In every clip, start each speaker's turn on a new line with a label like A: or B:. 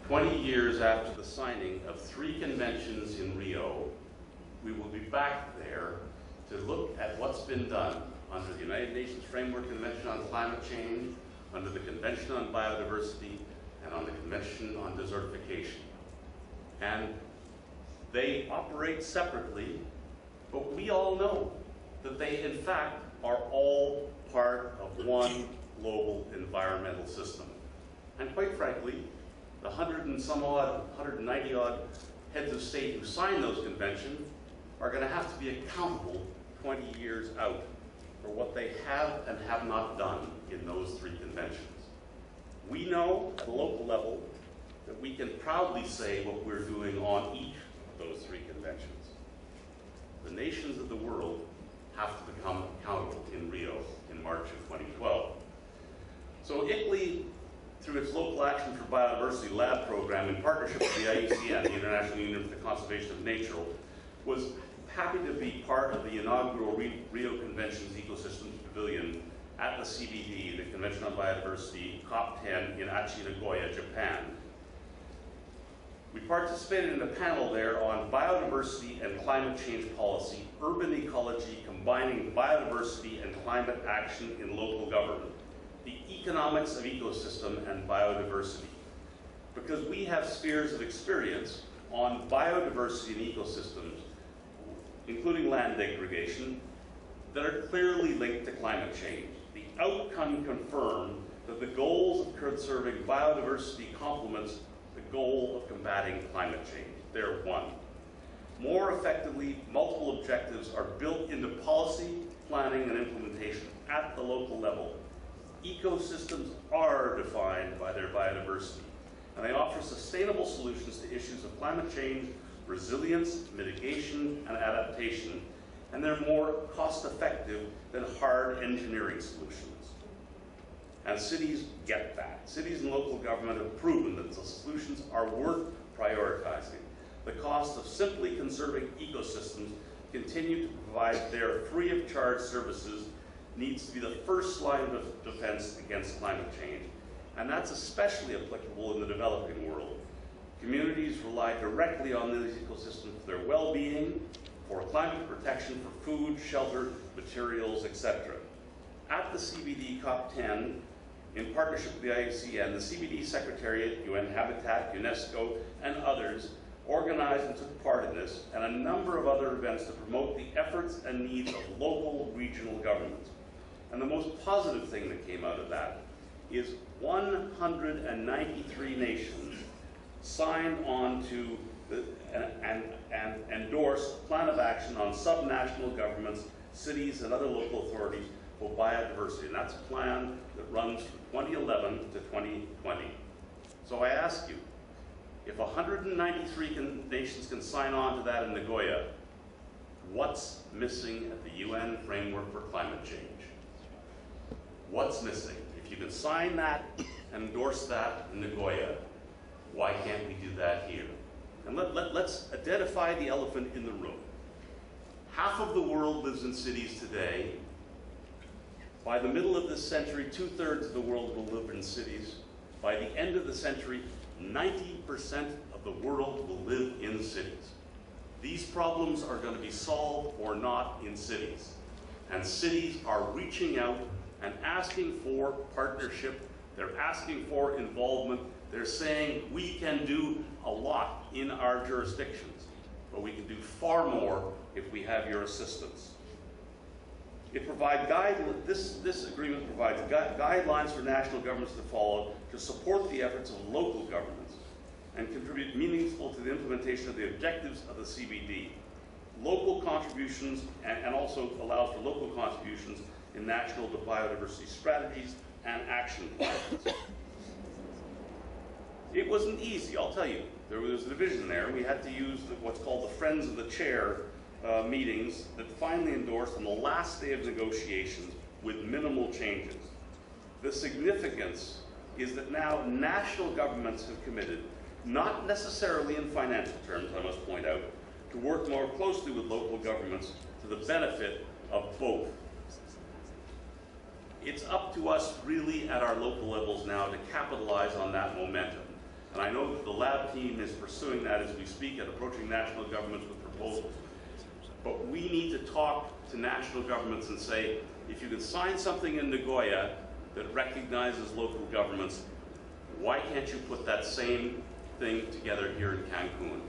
A: 20 years after the signing of 3 conventions in Rio, we will be back there to look at what's been done under the United Nations Framework Convention on Climate Change, under the Convention on Biodiversity, and on the Convention on Desertification. And they operate separately, but we all know that they, in fact, are all part of one global environmental system. And quite frankly, the 190 odd heads of state who signed those conventions are going to have to be accountable 20 years out for what they have and have not done in those 3 conventions. We know at a local level that we can proudly say what we're doing on each of those 3 conventions. The nations of the world have to become accountable in Rio in March of 2012. So ICLEI, through its Local Action for Biodiversity Lab program in partnership with the IUCN, the International Union for the Conservation of Nature, was happy to be part of the inaugural Rio Convention's Ecosystems Pavilion at the CBD, the Convention on Biodiversity, COP10 in Aichi, Nagoya, Japan. We participated in a panel there on biodiversity and climate change policy, urban ecology, combining biodiversity and climate action in local government, the economics of ecosystem and biodiversity. Because we have spheres of experience on biodiversity and ecosystems, including land degradation, that are clearly linked to climate change. The outcome confirmed that the goals of conserving biodiversity complements the goal of combating climate change. They're one. More effectively, multiple objectives are built into policy, planning, and implementation at the local level. Ecosystems are defined by their biodiversity, and they offer sustainable solutions to issues of climate change, resilience, mitigation, and adaptation, and they're more cost-effective than hard engineering solutions. And cities get that. Cities and local government have proven that the solutions are worth prioritizing. The cost of simply conserving ecosystems continue to provide their free-of-charge services needs to be the first line of defense against climate change. And that's especially applicable in the developing world. Communities rely directly on these ecosystems for their well-being, for climate protection, for food, shelter, materials, etc. At the CBD COP10, in partnership with the IUCN, the CBD Secretariat, UN Habitat, UNESCO, and others organized and took part in this, and a number of other events to promote the efforts and needs of local, regional governments. And the most positive thing that came out of that is 193 nations signed on to and endorse a plan of action on subnational governments, cities, and other local authorities for biodiversity. And that's a plan that runs from 2011 to 2020. So I ask you, if 193 nations can sign on to that in Nagoya, what's missing at the UN Framework for Climate Change? What's missing? If you can sign that and endorse that in Nagoya, why can't we do that here? And let's identify the elephant in the room. Half of the world lives in cities today. By the middle of this century, 2/3 of the world will live in cities. By the end of the century, 90% of the world will live in cities. These problems are going to be solved or not in cities. And cities are reaching out and asking for partnership. They're asking for involvement. They're saying we can do a lot in our jurisdictions, but we can do far more if we have your assistance. This agreement provides guidelines for national governments to follow to support the efforts of local governments and contribute meaningful to the implementation of the objectives of the CBD. Local contributions, and also allows for local contributions in national biodiversity strategies and action plans. It wasn't easy, I'll tell you. There was a division there. We had to use what's called the Friends of the Chair meetings that finally endorsed on the last day of negotiations with minimal changes. The significance is that now national governments have committed, not necessarily in financial terms, I must point out, to work more closely with local governments to the benefit of both. It's up to us really at our local levels now to capitalize on that momentum. And I know that the lab team is pursuing that as we speak and approaching national governments with proposals. But we need to talk to national governments and say, if you can sign something in Nagoya that recognizes local governments, why can't you put that same thing together here in Cancun?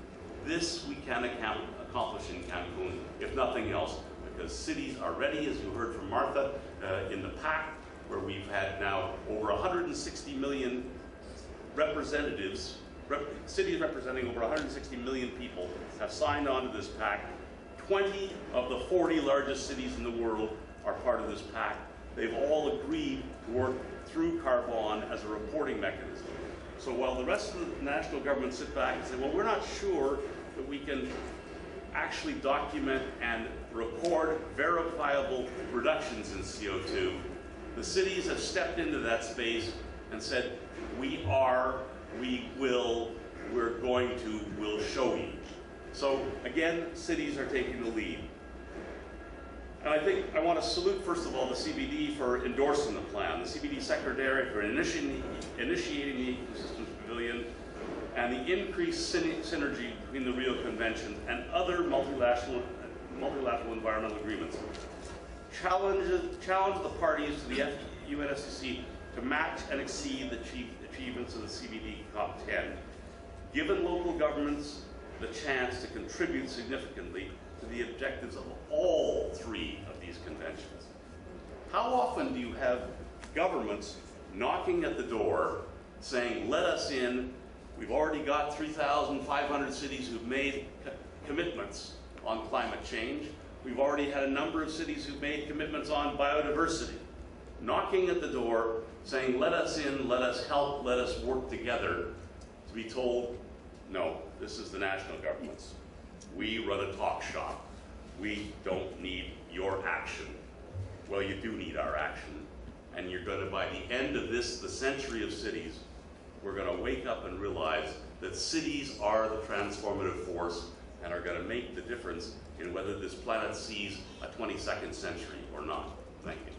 A: This we can accomplish in Cancun, if nothing else, because cities are ready, as you heard from Martha, in the pact, where we've had now over 160 million representatives, cities representing over 160 million people have signed on to this pact. 20 of the 40 largest cities in the world are part of this pact. They've all agreed to work through Carbon as a reporting mechanism. So while the rest of the national government sit back and say, well, we're not sure that we can actually document and record verifiable reductions in CO2, the cities have stepped into that space and said, we are, we will, we're going to, we'll show you. So again, cities are taking the lead. And I think I want to salute, first of all, the CBD for endorsing the plan, the CBD Secretariat for initiating the Ecosystems Pavilion, and the increased synergy between the Rio Convention and other multilateral environmental agreements. Challenge the parties to the UNSCC to match and exceed the achievements of the CBD COP10. Given local governments the chance to contribute significantly to the objectives of all three of these conventions. How often do you have governments knocking at the door saying, let us in, we've already got 3,500 cities who've made commitments on climate change, we've already had a number of cities who've made commitments on biodiversity, knocking at the door saying, let us in, let us help, let us work together, to be told, no, this is the national governments. We run a talk shop. We don't need your action. Well, you do need our action. And you're going to, by the end of this, the century of cities, we're going to wake up and realize that cities are the transformative force and are going to make the difference in whether this planet sees a 22nd century or not. Thank you.